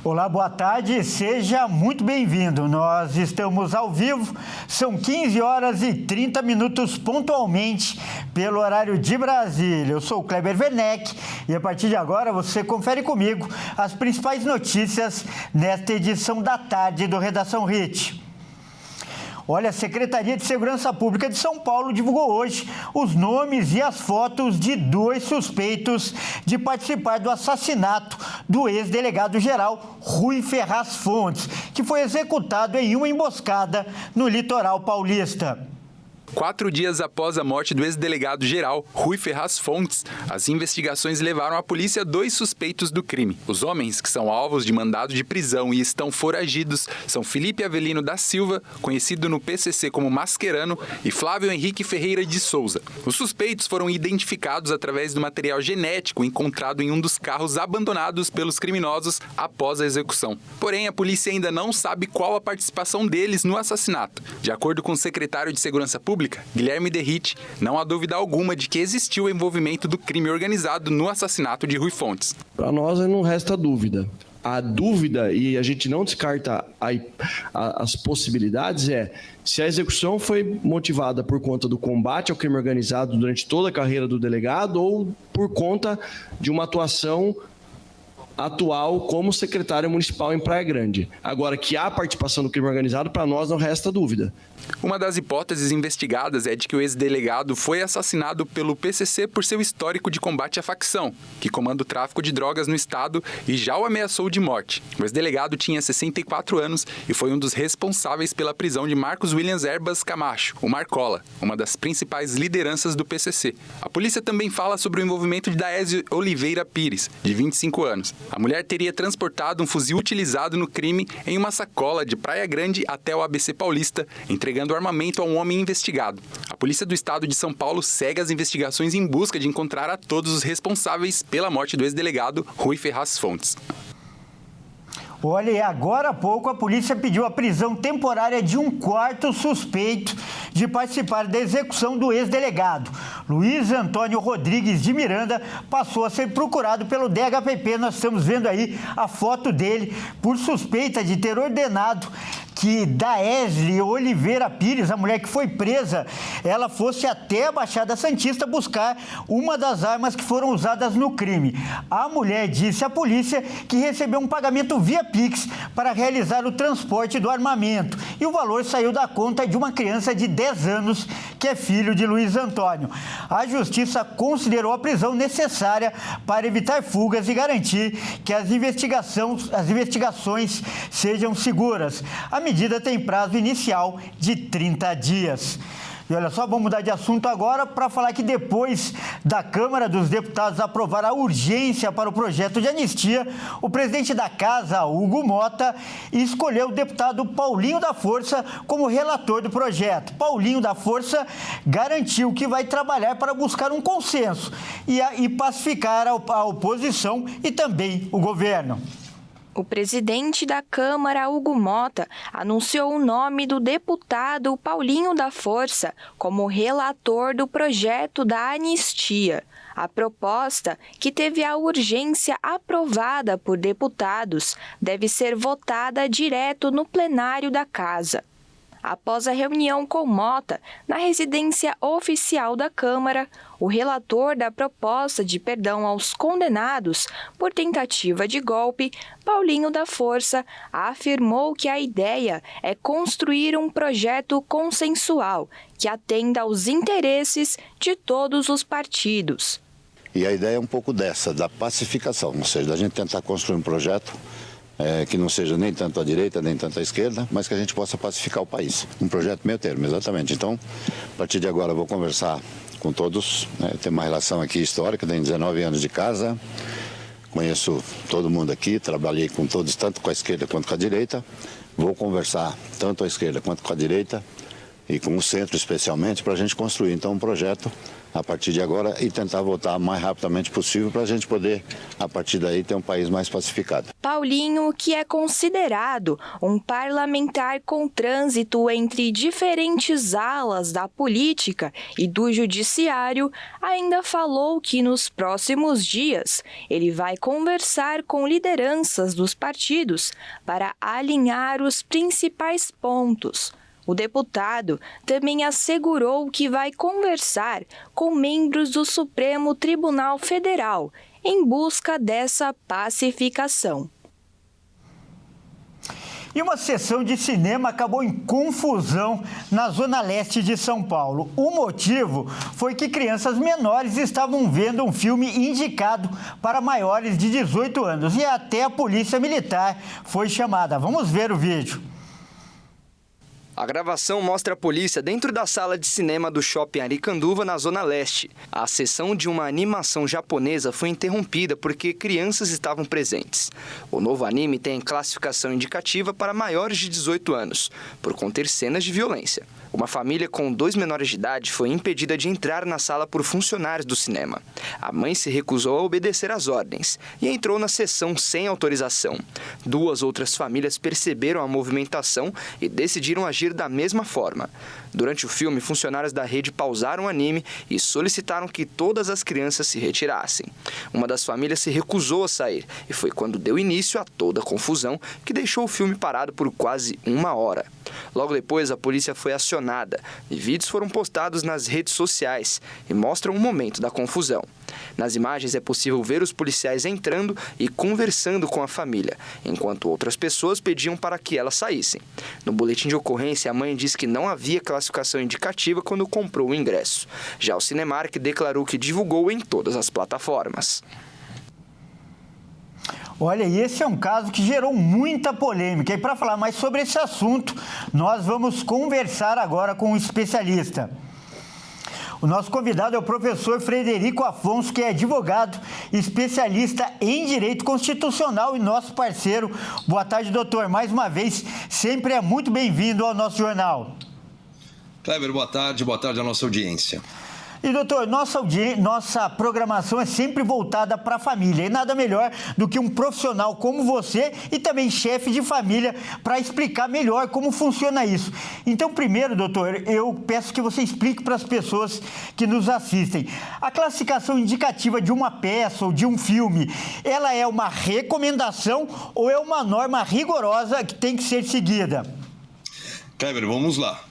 Olá, boa tarde, seja muito bem-vindo. Nós estamos ao vivo, são 15 horas e 30 minutos pontualmente pelo horário de Brasília. Eu sou o Kleber Werneck e a partir de agora você confere comigo as principais notícias nesta edição da tarde do Redação RIT. Olha, a Secretaria de Segurança Pública de São Paulo divulgou hoje os nomes e as fotos de 2 suspeitos de participar do assassinato do ex-delegado-geral Rui Ferraz Fontes, que foi executado em uma emboscada no litoral paulista. 4 dias após a morte do ex-delegado-geral Rui Ferraz Fontes, as investigações levaram à polícia 2 suspeitos do crime. Os homens, que são alvos de mandado de prisão e estão foragidos, são Felipe Avelino da Silva, conhecido no PCC como Mascherano, e Flávio Henrique Ferreira de Souza. Os suspeitos foram identificados através do material genético encontrado em um dos carros abandonados pelos criminosos após a execução. Porém, a polícia ainda não sabe qual a participação deles no assassinato. De acordo com o secretário de Segurança Pública, Guilherme Derrite, não há dúvida alguma de que existiu o envolvimento do crime organizado no assassinato de Rui Fontes. Para nós não resta dúvida. A dúvida, e a gente não descarta as possibilidades, é se a execução foi motivada por conta do combate ao crime organizado durante toda a carreira do delegado ou por conta de uma atuação atual como secretário municipal em Praia Grande. Agora, que há participação do crime organizado, para nós não resta dúvida. Uma das hipóteses investigadas é de que o ex-delegado foi assassinado pelo PCC por seu histórico de combate à facção, que comanda o tráfico de drogas no estado e já o ameaçou de morte. O ex-delegado tinha 64 anos e foi um dos responsáveis pela prisão de Marcos Williams Erbas Camacho, o Marcola, uma das principais lideranças do PCC. A polícia também fala sobre o envolvimento de Daésia Oliveira Pires, de 25 anos. A mulher teria transportado um fuzil utilizado no crime em uma sacola de Praia Grande até o ABC Paulista, entregando armamento a um homem investigado. A polícia do estado de São Paulo segue as investigações em busca de encontrar a todos os responsáveis pela morte do ex-delegado Rui Ferraz Fontes. Olha, e agora há pouco a polícia pediu a prisão temporária de um 4º suspeito de participar da execução do ex-delegado. Luiz Antônio Rodrigues de Miranda passou a ser procurado pelo DHPP. Nós estamos vendo aí a foto dele por suspeita de ter ordenado que Daésia Oliveira Pires, a mulher que foi presa, ela fosse até a Baixada Santista buscar uma das armas que foram usadas no crime. A mulher disse à polícia que recebeu um pagamento via Pix para realizar o transporte do armamento e o valor saiu da conta de uma criança de 10 anos que é filho de Luiz Antônio. A justiça considerou a prisão necessária para evitar fugas e garantir que as investigações sejam seguras. A medida tem prazo inicial de 30 dias. E olha só, vamos mudar de assunto agora para falar que depois da Câmara dos Deputados aprovar a urgência para o projeto de anistia, o presidente da Casa, Hugo Mota, escolheu o deputado Paulinho da Força como relator do projeto. Paulinho da Força garantiu que vai trabalhar para buscar um consenso e pacificar a oposição e também o governo. O presidente da Câmara, Hugo Mota, anunciou o nome do deputado Paulinho da Força como relator do projeto da anistia. A proposta, que teve a urgência aprovada por deputados, deve ser votada direto no plenário da Casa. Após a reunião com Mota, na residência oficial da Câmara, o relator da proposta de perdão aos condenados por tentativa de golpe, Paulinho da Força, afirmou que a ideia é construir um projeto consensual que atenda aos interesses de todos os partidos. E a ideia é um pouco dessa, da pacificação, ou seja, da gente tentar construir um projeto que não seja nem tanto à direita, nem tanto à esquerda, mas que a gente possa pacificar o país. Um projeto meio termo, exatamente. Então, a partir de agora eu vou conversar com todos, tem uma relação aqui histórica, tenho 19 anos de casa, conheço todo mundo aqui, trabalhei com todos, tanto com a esquerda quanto com a direita, vou conversar tanto à esquerda quanto com a direita e com o centro especialmente, para a gente construir então um projeto a partir de agora e tentar votar o mais rapidamente possível para a gente poder, a partir daí, ter um país mais pacificado. Paulinho, que é considerado um parlamentar com trânsito entre diferentes alas da política e do judiciário, ainda falou que nos próximos dias ele vai conversar com lideranças dos partidos para alinhar os principais pontos. O deputado também assegurou que vai conversar com membros do Supremo Tribunal Federal em busca dessa pacificação. E uma sessão de cinema acabou em confusão na zona leste de São Paulo. O motivo foi que crianças menores estavam vendo um filme indicado para maiores de 18 anos e até a polícia militar foi chamada. Vamos ver o vídeo. A gravação mostra a polícia dentro da sala de cinema do Shopping Aricanduva, na Zona Leste. A sessão de uma animação japonesa foi interrompida porque crianças estavam presentes. O novo anime tem classificação indicativa para maiores de 18 anos, por conter cenas de violência. Uma família com 2 menores de idade foi impedida de entrar na sala por funcionários do cinema. A mãe se recusou a obedecer às ordens e entrou na sessão sem autorização. 2 outras famílias perceberam a movimentação e decidiram agir da mesma forma. Durante o filme, funcionários da rede pausaram o anime e solicitaram que todas as crianças se retirassem. Uma das famílias se recusou a sair e foi quando deu início a toda a confusão que deixou o filme parado por quase 1 hora. Logo depois, a polícia foi acionada e vídeos foram postados nas redes sociais e mostram o momento da confusão. Nas imagens é possível ver os policiais entrando e conversando com a família, enquanto outras pessoas pediam para que elas saíssem. No boletim de ocorrência, a mãe diz que não havia classificação indicativa quando comprou o ingresso. Já o Cinemark declarou que divulgou em todas as plataformas. Olha, e esse é um caso que gerou muita polêmica. E para falar mais sobre esse assunto, nós vamos conversar agora com um especialista. O nosso convidado é o professor Frederico Afonso, que é advogado, especialista em direito constitucional e nosso parceiro. Boa tarde, doutor. Mais uma vez, sempre é muito bem-vindo ao nosso jornal. Kleber, boa tarde à nossa audiência. E, doutor, nossa programação é sempre voltada para a família. E nada melhor do que um profissional como você e também chefe de família para explicar melhor como funciona isso. Então, primeiro, doutor, eu peço que você explique para as pessoas que nos assistem. A classificação indicativa de uma peça ou de um filme, ela é uma recomendação ou é uma norma rigorosa que tem que ser seguida? Kleber, vamos lá.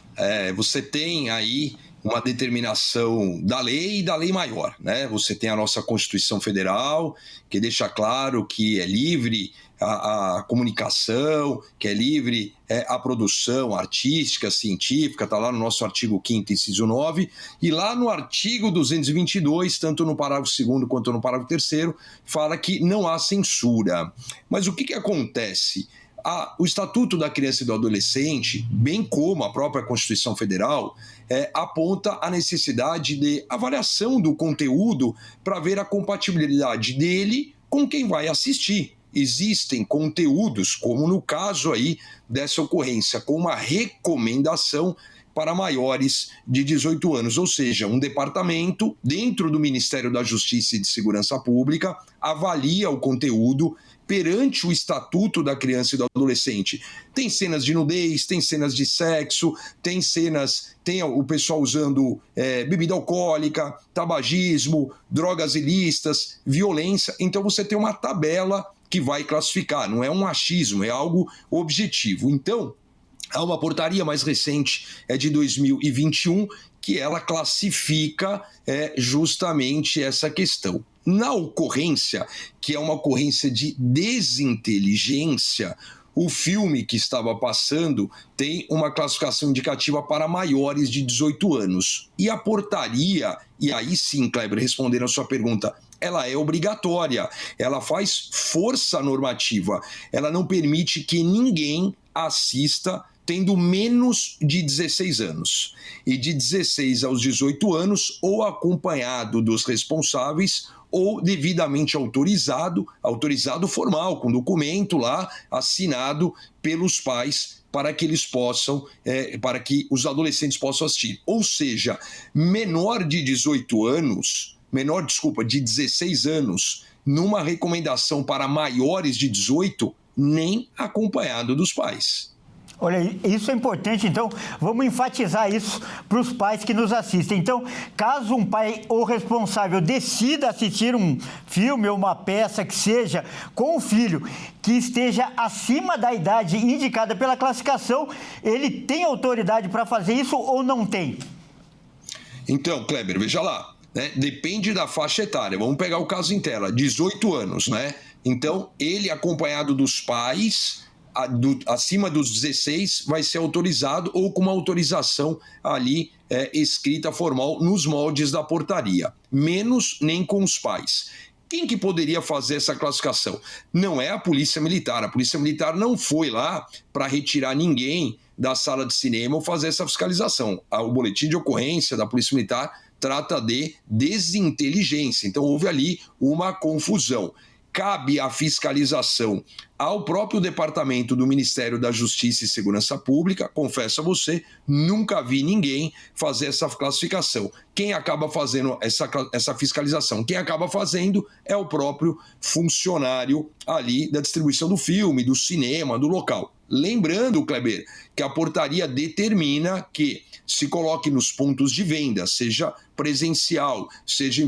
Você tem aí uma determinação da lei e da lei maior, né? Você tem a nossa Constituição Federal, que deixa claro que é livre a comunicação, que é livre a produção artística, científica, está lá no nosso artigo 5º, inciso 9, e lá no artigo 222, tanto no parágrafo 2º quanto no parágrafo 3º, fala que não há censura. Mas o que acontece? O Estatuto da Criança e do Adolescente, bem como a própria Constituição Federal, aponta a necessidade de avaliação do conteúdo para ver a compatibilidade dele com quem vai assistir. Existem conteúdos, como no caso aí dessa ocorrência, com uma recomendação para maiores de 18 anos, ou seja, um departamento dentro do Ministério da Justiça e de Segurança Pública avalia o conteúdo perante o Estatuto da Criança e do Adolescente. Tem cenas de nudez, tem cenas de sexo, tem o pessoal usando bebida alcoólica, tabagismo, drogas ilícitas, violência. Então você tem uma tabela que vai classificar, não é um achismo, é algo objetivo. Então, há uma portaria mais recente, de 2021, que ela classifica justamente essa questão. Na ocorrência, que é uma ocorrência de desinteligência, o filme que estava passando tem uma classificação indicativa para maiores de 18 anos. E a portaria, e aí sim, Kleber, respondendo a sua pergunta, ela é obrigatória, ela faz força normativa, ela não permite que ninguém assista tendo menos de 16 anos, e de 16 aos 18 anos, ou acompanhado dos responsáveis, ou devidamente autorizado formal, com documento lá assinado pelos pais, para que eles possam, para que os adolescentes possam assistir. Ou seja, de 16 anos, numa recomendação para maiores de 18, nem acompanhado dos pais. Olha, isso é importante, então vamos enfatizar isso para os pais que nos assistem. Então, caso um pai ou responsável decida assistir um filme ou uma peça que seja com o filho que esteja acima da idade indicada pela classificação, ele tem autoridade para fazer isso ou não tem? Então, Kleber, veja lá, né? Depende da faixa etária. Vamos pegar o caso em tela, 18 anos, né? Então, ele acompanhado dos pais, acima dos 16, vai ser autorizado ou com uma autorização ali escrita formal nos moldes da portaria. Menos nem com os pais. Quem que poderia fazer essa classificação? Não é a Polícia Militar. A Polícia Militar não foi lá para retirar ninguém da sala de cinema ou fazer essa fiscalização. O boletim de ocorrência da Polícia Militar trata de desinteligência. Então houve ali uma confusão. Cabe a fiscalização ao próprio departamento do Ministério da Justiça e Segurança Pública. Confesso a você, nunca vi ninguém fazer essa classificação. Quem acaba fazendo essa fiscalização? Quem acaba fazendo é o próprio funcionário ali da distribuição do filme, do cinema, do local. Lembrando, Kleber, que a portaria determina que se coloque nos pontos de venda, seja presencial, seja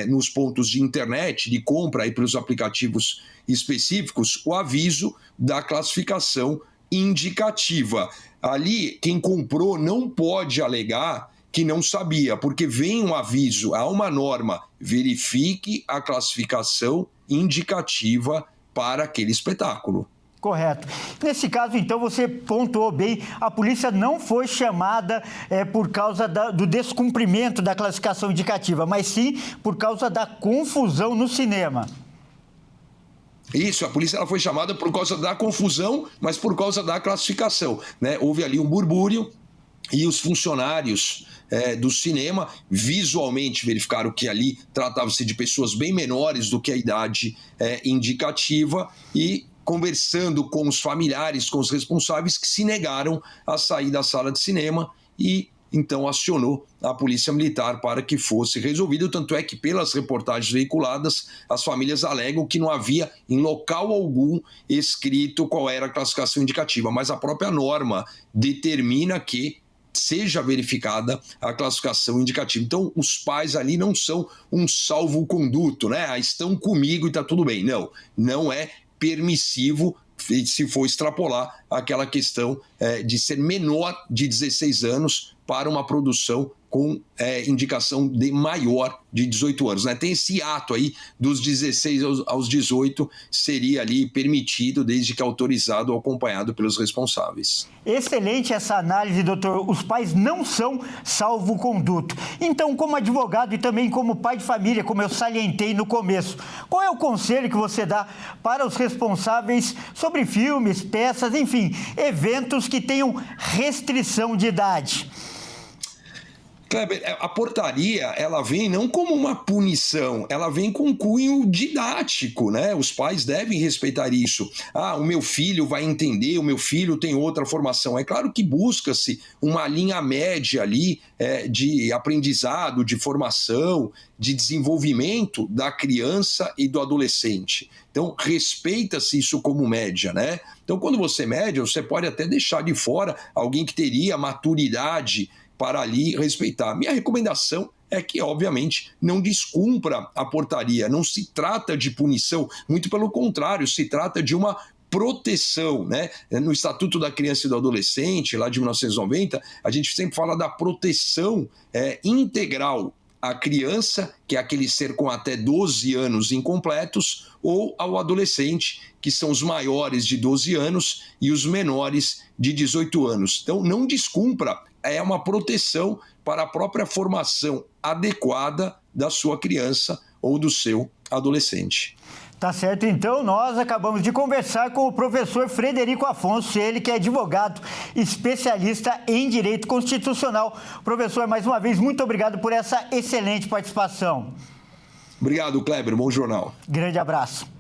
nos pontos de internet, de compra aí pelos aplicativos específicos, o aviso da classificação indicativa. Ali, quem comprou não pode alegar que não sabia, porque vem um aviso, há uma norma, verifique a classificação indicativa para aquele espetáculo. Correto. Nesse caso, então, você pontuou bem, a polícia não foi chamada por causa do descumprimento da classificação indicativa, mas sim por causa da confusão no cinema. Isso, a polícia ela foi chamada por causa da confusão, mas por causa da classificação, né? Houve ali um burbúrio e os funcionários do cinema visualmente verificaram que ali tratava-se de pessoas bem menores do que a idade indicativa e conversando com os familiares, com os responsáveis, que se negaram a sair da sala de cinema e então acionou a Polícia Militar para que fosse resolvido. Tanto é que, pelas reportagens veiculadas, as famílias alegam que não havia em local algum escrito qual era a classificação indicativa, mas a própria norma determina que seja verificada a classificação indicativa. Então, os pais ali não são um salvo-conduto, né? Estão comigo e está tudo bem. Não é permissivo se for extrapolar aquela questão de ser menor de 16 anos para uma produção com indicação de maior de 18 anos. Né? Tem esse ato aí dos 16 aos 18, seria ali permitido, desde que autorizado ou acompanhado pelos responsáveis. Excelente essa análise, doutor. Os pais não são salvo-conduto. Então, como advogado e também como pai de família, como eu salientei no começo, qual é o conselho que você dá para os responsáveis sobre filmes, peças, enfim, eventos que tenham restrição de idade? Kleber, a portaria, ela vem não como uma punição, ela vem com um cunho didático, né? Os pais devem respeitar isso. O meu filho vai entender, o meu filho tem outra formação. É claro que busca-se uma linha média ali de aprendizado, de formação, de desenvolvimento da criança e do adolescente. Então, respeita-se isso como média, né? Então, quando você média, você pode até deixar de fora alguém que teria maturidade para ali respeitar. Minha recomendação é que, obviamente, não descumpra a portaria. Não se trata de punição, muito pelo contrário, se trata de uma proteção, né? No Estatuto da Criança e do Adolescente, lá de 1990, a gente sempre fala da proteção integral à criança, que é aquele ser com até 12 anos incompletos, ou ao adolescente, que são os maiores de 12 anos e os menores de 18 anos. Então, não descumpra, é uma proteção para a própria formação adequada da sua criança ou do seu adolescente. Tá certo, então nós acabamos de conversar com o professor Frederico Afonso, ele que é advogado, especialista em direito constitucional. Professor, mais uma vez, muito obrigado por essa excelente participação. Obrigado, Kleber. Bom jornal. Grande abraço.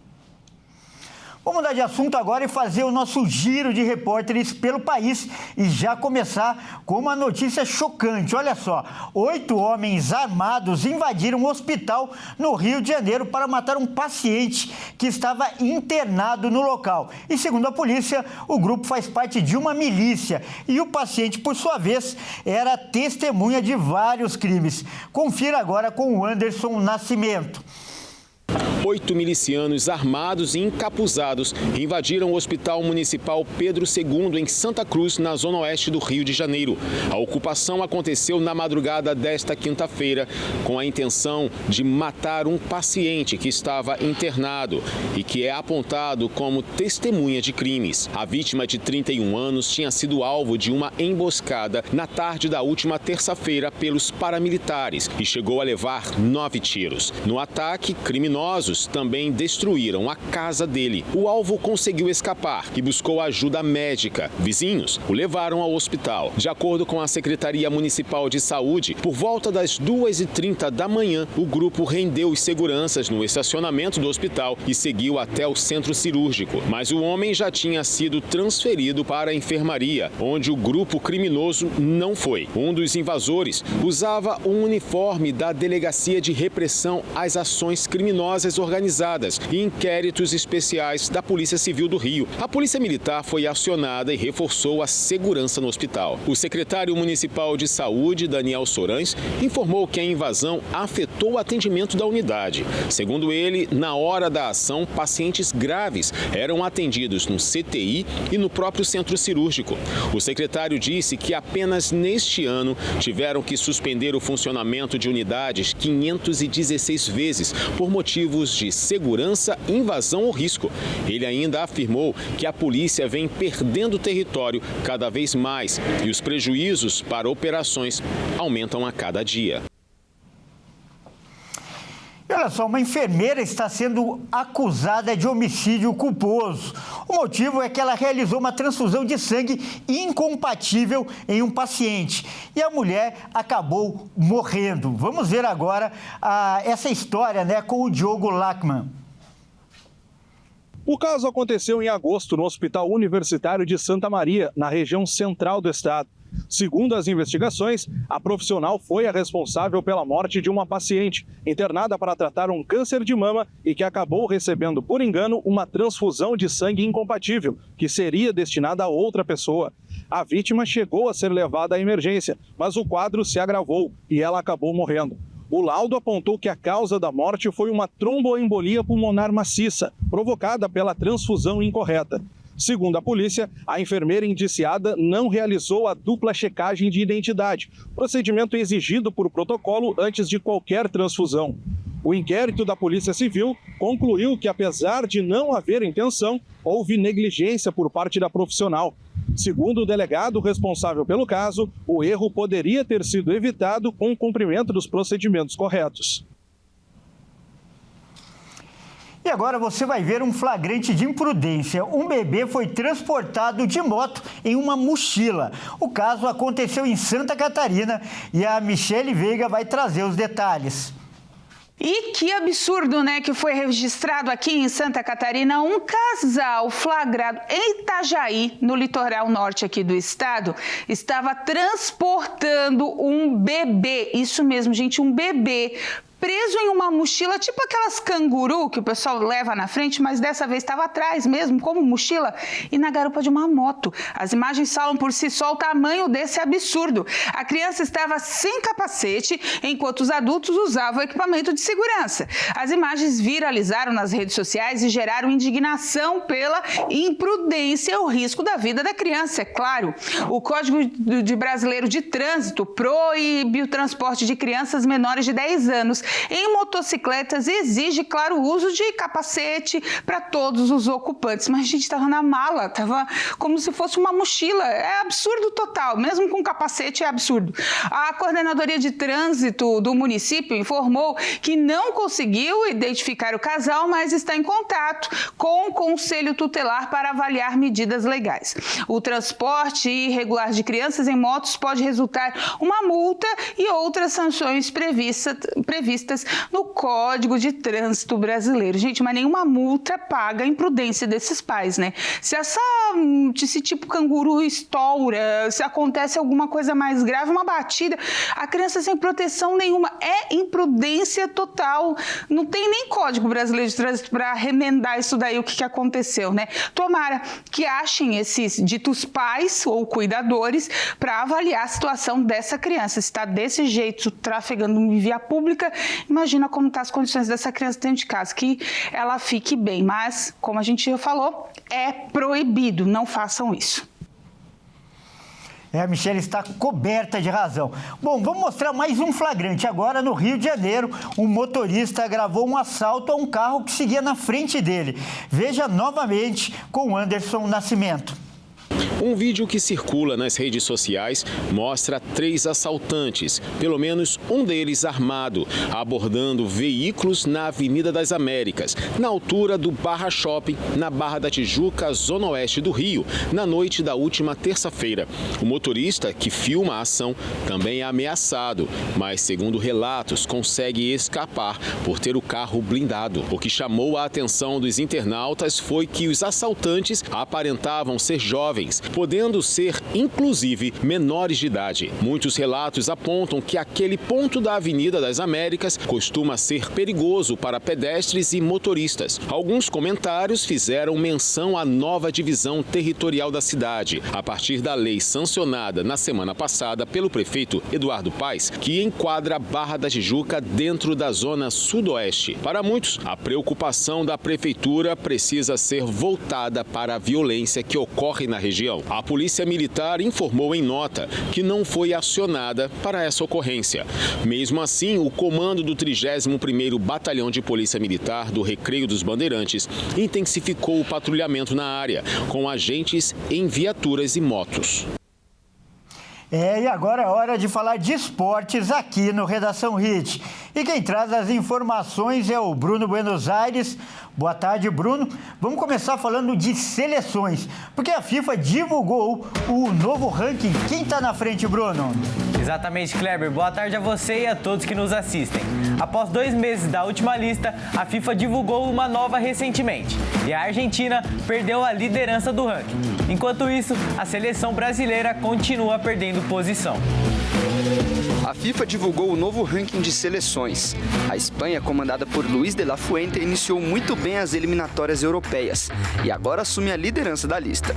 Vamos mudar de assunto agora e fazer o nosso giro de repórteres pelo país e já começar com uma notícia chocante. Olha só, 8 homens armados invadiram um hospital no Rio de Janeiro para matar um paciente que estava internado no local. E segundo a polícia, o grupo faz parte de uma milícia e o paciente, por sua vez, era testemunha de vários crimes. Confira agora com o Anderson Nascimento. 8 milicianos armados e encapuzados invadiram o Hospital Municipal Pedro II, em Santa Cruz, na zona oeste do Rio de Janeiro. A ocupação aconteceu na madrugada desta quinta-feira, com a intenção de matar um paciente que estava internado e que é apontado como testemunha de crimes. A vítima, de 31 anos, tinha sido alvo de uma emboscada na tarde da última terça-feira pelos paramilitares e chegou a levar 9 tiros. No ataque, criminosos também destruíram a casa dele. O alvo conseguiu escapar e buscou ajuda médica. Vizinhos o levaram ao hospital. De acordo com a Secretaria Municipal de Saúde, por volta das 2h30 da manhã, o grupo rendeu os seguranças no estacionamento do hospital e seguiu até o centro cirúrgico. Mas o homem já tinha sido transferido para a enfermaria, onde o grupo criminoso não foi. Um dos invasores usava um uniforme da Delegacia de Repressão às Ações Criminosas Organizadas e inquéritos especiais da Polícia Civil do Rio. A Polícia Militar foi acionada e reforçou a segurança no hospital. O secretário municipal de Saúde, Daniel Sorães, informou que a invasão afetou o atendimento da unidade. Segundo ele, na hora da ação, pacientes graves eram atendidos no CTI e no próprio centro cirúrgico. O secretário disse que apenas neste ano tiveram que suspender o funcionamento de unidades 516 vezes por motivos de segurança, invasão ou risco. Ele ainda afirmou que a polícia vem perdendo território cada vez mais e os prejuízos para operações aumentam a cada dia. Olha só, uma enfermeira está sendo acusada de homicídio culposo. O motivo é que ela realizou uma transfusão de sangue incompatível em um paciente e a mulher acabou morrendo. Vamos ver agora essa história, com o Diogo Lachmann. O caso aconteceu em agosto no Hospital Universitário de Santa Maria, na região central do estado. Segundo as investigações, a profissional foi a responsável pela morte de uma paciente internada para tratar um câncer de mama e que acabou recebendo, por engano, uma transfusão de sangue incompatível, que seria destinada a outra pessoa. A vítima chegou a ser levada à emergência, mas o quadro se agravou e ela acabou morrendo. O laudo apontou que a causa da morte foi uma tromboembolia pulmonar maciça, provocada pela transfusão incorreta. Segundo a polícia, a enfermeira indiciada não realizou a dupla checagem de identidade, procedimento exigido por protocolo antes de qualquer transfusão. O inquérito da Polícia Civil concluiu que, apesar de não haver intenção, houve negligência por parte da profissional. Segundo o delegado responsável pelo caso, o erro poderia ter sido evitado com o cumprimento dos procedimentos corretos. E agora você vai ver um flagrante de imprudência. Um bebê foi transportado de moto em uma mochila. O caso aconteceu em Santa Catarina e a Michele Veiga vai trazer os detalhes. E que absurdo, que foi registrado aqui em Santa Catarina. Um casal flagrado em Itajaí, no litoral norte aqui do estado, estava transportando um bebê. Isso mesmo, gente, um bebê preso em uma mochila, tipo aquelas canguru que o pessoal leva na frente, mas dessa vez estava atrás mesmo, como mochila, e na garupa de uma moto. As imagens falam por si só o tamanho desse absurdo. A criança estava sem capacete, enquanto os adultos usavam equipamento de segurança. As imagens viralizaram nas redes sociais e geraram indignação pela imprudência e o risco da vida da criança, é claro. O Código Brasileiro de Trânsito proíbe o transporte de crianças menores de 10 anos em motocicletas e exige, claro, o uso de capacete para todos os ocupantes. Mas a gente estava na mala, estava como se fosse uma mochila. É absurdo total, mesmo com capacete é absurdo. A Coordenadoria de Trânsito do município informou que não conseguiu identificar o casal, mas está em contato com o Conselho Tutelar para avaliar medidas legais. O transporte irregular de crianças em motos pode resultar uma multa e outras sanções previstas no Código de Trânsito Brasileiro. Gente, mas nenhuma multa paga a imprudência desses pais, né? Se esse tipo canguru estoura, se acontece alguma coisa mais grave, uma batida, a criança sem proteção nenhuma, é imprudência total. Não tem nem Código Brasileiro de Trânsito para remendar isso daí, o que aconteceu, né? Tomara que achem esses ditos pais ou cuidadores para avaliar a situação dessa criança. Se está desse jeito, trafegando em via pública, imagina como estão as condições dessa criança dentro de casa, que ela fique bem. Mas, como a gente já falou, é proibido, não façam isso. A Michele está coberta de razão. Bom, vamos mostrar mais um flagrante. Agora, no Rio de Janeiro, um motorista gravou um assalto a um carro que seguia na frente dele. Veja novamente com Anderson Nascimento. Um vídeo que circula nas redes sociais mostra 3 assaltantes, pelo menos um deles armado, abordando veículos na Avenida das Américas, na altura do Barra Shopping, na Barra da Tijuca, zona oeste do Rio, na noite da última terça-feira. O motorista, que filma a ação, também é ameaçado, mas, segundo relatos, consegue escapar por ter o carro blindado. O que chamou a atenção dos internautas foi que os assaltantes aparentavam ser jovens, podendo ser, inclusive, menores de idade. Muitos relatos apontam que aquele ponto da Avenida das Américas costuma ser perigoso para pedestres e motoristas. Alguns comentários fizeram menção à nova divisão territorial da cidade, a partir da lei sancionada na semana passada pelo prefeito Eduardo Paes, que enquadra a Barra da Tijuca dentro da zona sudoeste. Para muitos, a preocupação da prefeitura precisa ser voltada para a violência que ocorre na região. A Polícia Militar informou em nota que não foi acionada para essa ocorrência. Mesmo assim, o comando do 31º Batalhão de Polícia Militar do Recreio dos Bandeirantes intensificou o patrulhamento na área, com agentes em viaturas e motos. E agora é hora de falar de esportes aqui no Redação Hit. E quem traz as informações é o Bruno Buenos Aires. Boa tarde, Bruno. Vamos começar falando de seleções, porque a FIFA divulgou o novo ranking. Quem está na frente, Bruno? Exatamente, Kleber. Boa tarde a você e a todos que nos assistem. Após 2 meses da última lista, a FIFA divulgou uma nova recentemente. E a Argentina perdeu a liderança do ranking. Enquanto isso, a seleção brasileira continua perdendo posição. A FIFA divulgou o novo ranking de seleções. A Espanha, comandada por Luis de la Fuente, iniciou muito bem as eliminatórias europeias e agora assume a liderança da lista.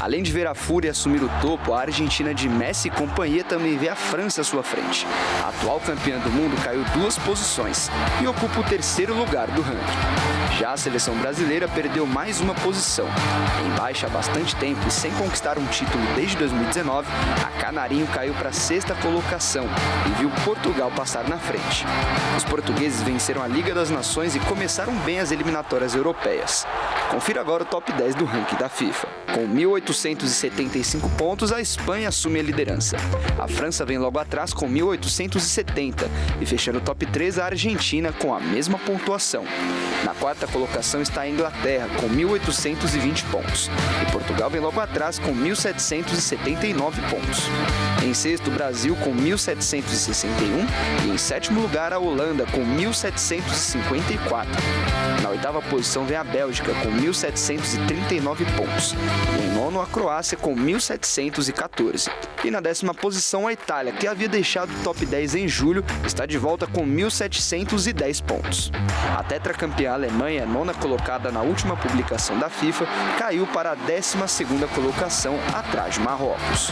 Além de ver a Fúria assumir o topo, a Argentina de Messi e companhia também vê a França à sua frente. A atual campeã do mundo caiu 2 posições e ocupa o 3º lugar do ranking. Já a seleção brasileira perdeu mais uma posição. Em baixa há bastante tempo e sem conquistar um título desde 2019, a Canarinho caiu para a 6ª colocação e viu Portugal passar na frente. Os portugueses venceram a Liga das Nações e começaram bem as eliminatórias europeias. Confira agora o top 10 do ranking da FIFA. Com 1.875 pontos, a Espanha assume a liderança. A França vem logo atrás com 1.870 e fechando o top 3 a Argentina com a mesma pontuação. Na 4ª colocação está a Inglaterra com 1.820 pontos e Portugal vem logo atrás com 1.779 pontos. Em 6º, o Brasil com 1.761 e em 7º lugar a Holanda com 1.754. Na 8ª posição vem a Bélgica com 1.739 pontos. E em 9º, a Croácia com 1.714. E na 10ª posição a Itália, que havia deixado o top 10 em julho, está de volta com 1.710 pontos. A tetracampeã Alemanha, 9ª colocada na última publicação da FIFA, caiu para a 12ª colocação atrás de Marrocos.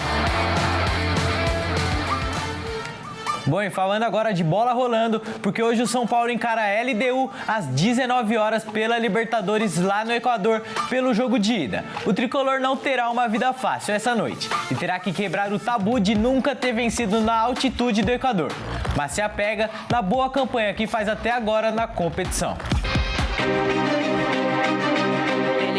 Bom, e falando agora de bola rolando, porque hoje o São Paulo encara a LDU às 19 horas pela Libertadores lá no Equador, pelo jogo de ida. O tricolor não terá uma vida fácil essa noite e terá que quebrar o tabu de nunca ter vencido na altitude do Equador. mas se apega na boa campanha que faz até agora na competição.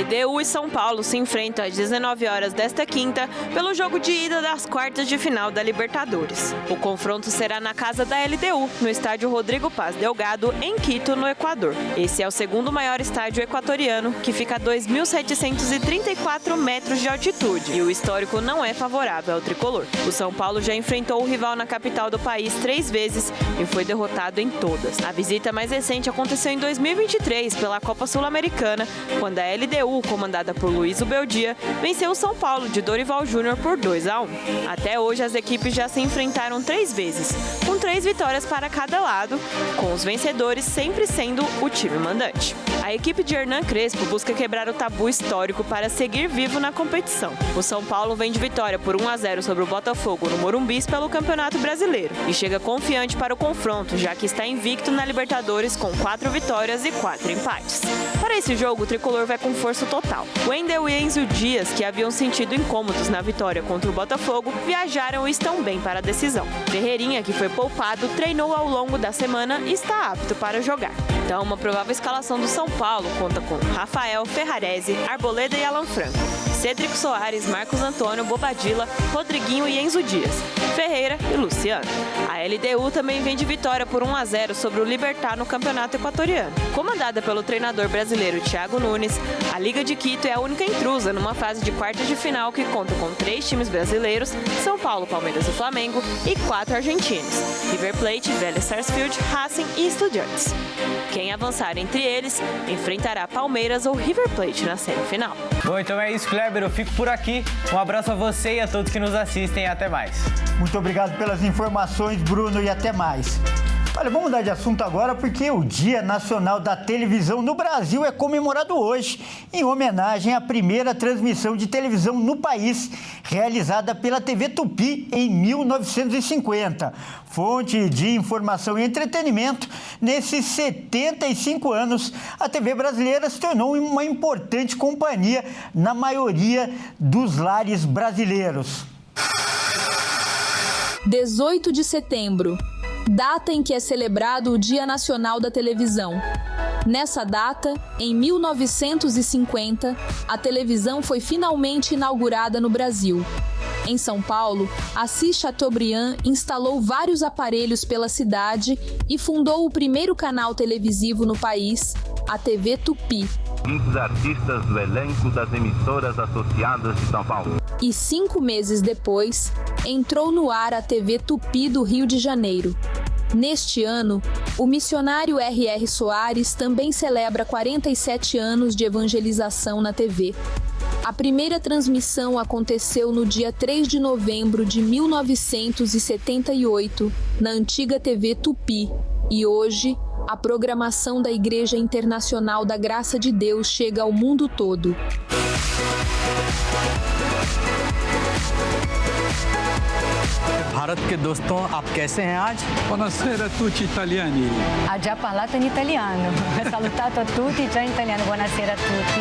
LDU e São Paulo se enfrentam às 19 horas desta quinta pelo jogo de ida das quartas de final da Libertadores. O confronto será na casa da LDU, no estádio Rodrigo Paz Delgado, em Quito, no Equador. Esse é o segundo maior estádio equatoriano, que fica a 2.734 metros de altitude, e o histórico não é favorável ao tricolor. O São Paulo já enfrentou o rival na capital do país 3 vezes e foi derrotado em todas. A visita mais recente aconteceu em 2023 pela Copa Sul-Americana, quando a LDU, comandada por Luiz Ubeldia, venceu o São Paulo de Dorival Júnior por 2-1. Até hoje, as equipes já se enfrentaram 3 vezes, com 3 vitórias para cada lado, com os vencedores sempre sendo o time mandante. A equipe de Hernan Crespo busca quebrar o tabu histórico para seguir vivo na competição. O São Paulo vem de vitória por 1-0 sobre o Botafogo no Morumbis pelo Campeonato Brasileiro e chega confiante para o confronto, já que está invicto na Libertadores com 4 vitórias e 4 empates. Para esse jogo, o tricolor vai com força total. Wendel e Enzo Dias, que haviam sentido incômodos na vitória contra o Botafogo, viajaram e estão bem para a decisão. Ferreirinha, que foi poupado, treinou ao longo da semana e está apto para jogar. Então, uma provável escalação do São Paulo conta com Rafael, Ferrarese, Arboleda e Alan Franco, Cédric Soares, Marcos Antônio, Bobadilla, Rodriguinho e Enzo Dias, Ferreira e Luciano. A LDU também vem de vitória por 1-0 sobre o Libertad no Campeonato Equatoriano. Comandada pelo treinador brasileiro Thiago Nunes, a Liga de Quito é a única intrusa numa fase de quartas de final que conta com 3 times brasileiros, São Paulo, Palmeiras e Flamengo, e 4 argentinos, River Plate, Vélez Sarsfield, Racing e Estudiantes. Quem avançar entre eles enfrentará Palmeiras ou River Plate na semifinal. Bom, então é isso, Kleber. Eu fico por aqui. Um abraço a você e a todos que nos assistem. Até mais. Muito obrigado pelas informações, Bruno, e até mais. Olha, vamos mudar de assunto agora porque o Dia Nacional da Televisão no Brasil é comemorado hoje, em homenagem à primeira transmissão de televisão no país, realizada pela TV Tupi em 1950. Fonte de informação e entretenimento, nesses 75 anos, a TV brasileira se tornou uma importante companhia na maioria dos lares brasileiros. 18 de setembro. Data em que é celebrado o Dia Nacional da Televisão. Nessa data, em 1950, a televisão foi finalmente inaugurada no Brasil. Em São Paulo, Assis Chateaubriand instalou vários aparelhos pela cidade e fundou o primeiro canal televisivo no país, a TV Tupi. Muitos artistas do elenco das emissoras associadas de São Paulo. E 5 meses depois, entrou no ar a TV Tupi do Rio de Janeiro. Neste ano, o missionário R.R. Soares também celebra 47 anos de evangelização na TV. A primeira transmissão aconteceu no dia 3 de novembro de 1978, na antiga TV Tupi, e hoje, a programação da Igreja Internacional da Graça de Deus chega ao mundo todo. Bharat के दोस्तों, आप कैसे हैं आज? Buonasera a tutti italiani. Ha già parlato in italiano. Salutato a tutti già in italiano. Buonasera a tutti.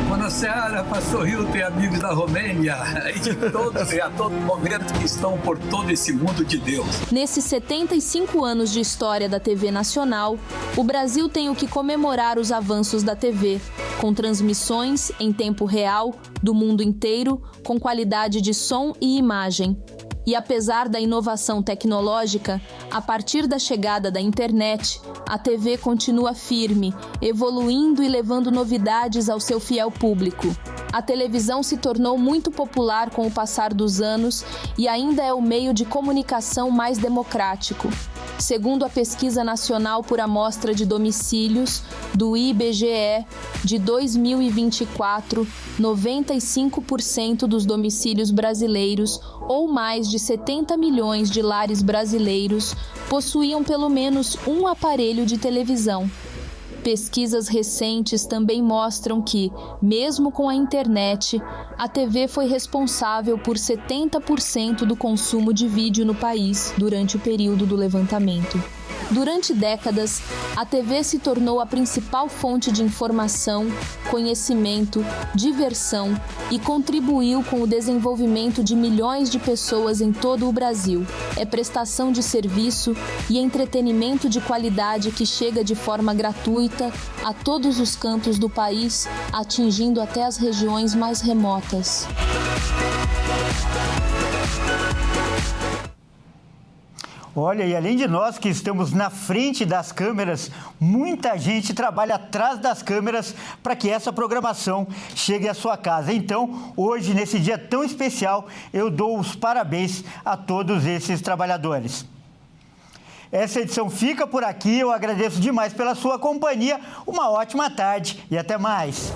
Buonasera, Pastor Hilton e amigos da Romênia e de todos e a todo momento que estão por todo esse mundo de Deus. Nesses 75 anos de história da TV nacional, o Brasil tem o que comemorar os avanços da TV, com transmissões em tempo real do mundo inteiro, com qualidade de som e imagem. E apesar da inovação tecnológica, a partir da chegada da internet, a TV continua firme, evoluindo e levando novidades ao seu fiel público. A televisão se tornou muito popular com o passar dos anos e ainda é o meio de comunicação mais democrático. Segundo a Pesquisa Nacional por Amostra de Domicílios, do IBGE, de 2024, 95% dos domicílios brasileiros, ou mais de 70 milhões de lares brasileiros, possuíam pelo menos um aparelho de televisão. Pesquisas recentes também mostram que, mesmo com a internet, a TV foi responsável por 70% do consumo de vídeo no país durante o período do levantamento. Durante décadas, a TV se tornou a principal fonte de informação, conhecimento, diversão e contribuiu com o desenvolvimento de milhões de pessoas em todo o Brasil. É prestação de serviço e entretenimento de qualidade que chega de forma gratuita a todos os cantos do país, atingindo até as regiões mais remotas. Olha, e além de nós que estamos na frente das câmeras, muita gente trabalha atrás das câmeras para que essa programação chegue à sua casa. Então, hoje, nesse dia tão especial, eu dou os parabéns a todos esses trabalhadores. Essa edição fica por aqui, eu agradeço demais pela sua companhia, uma ótima tarde e até mais.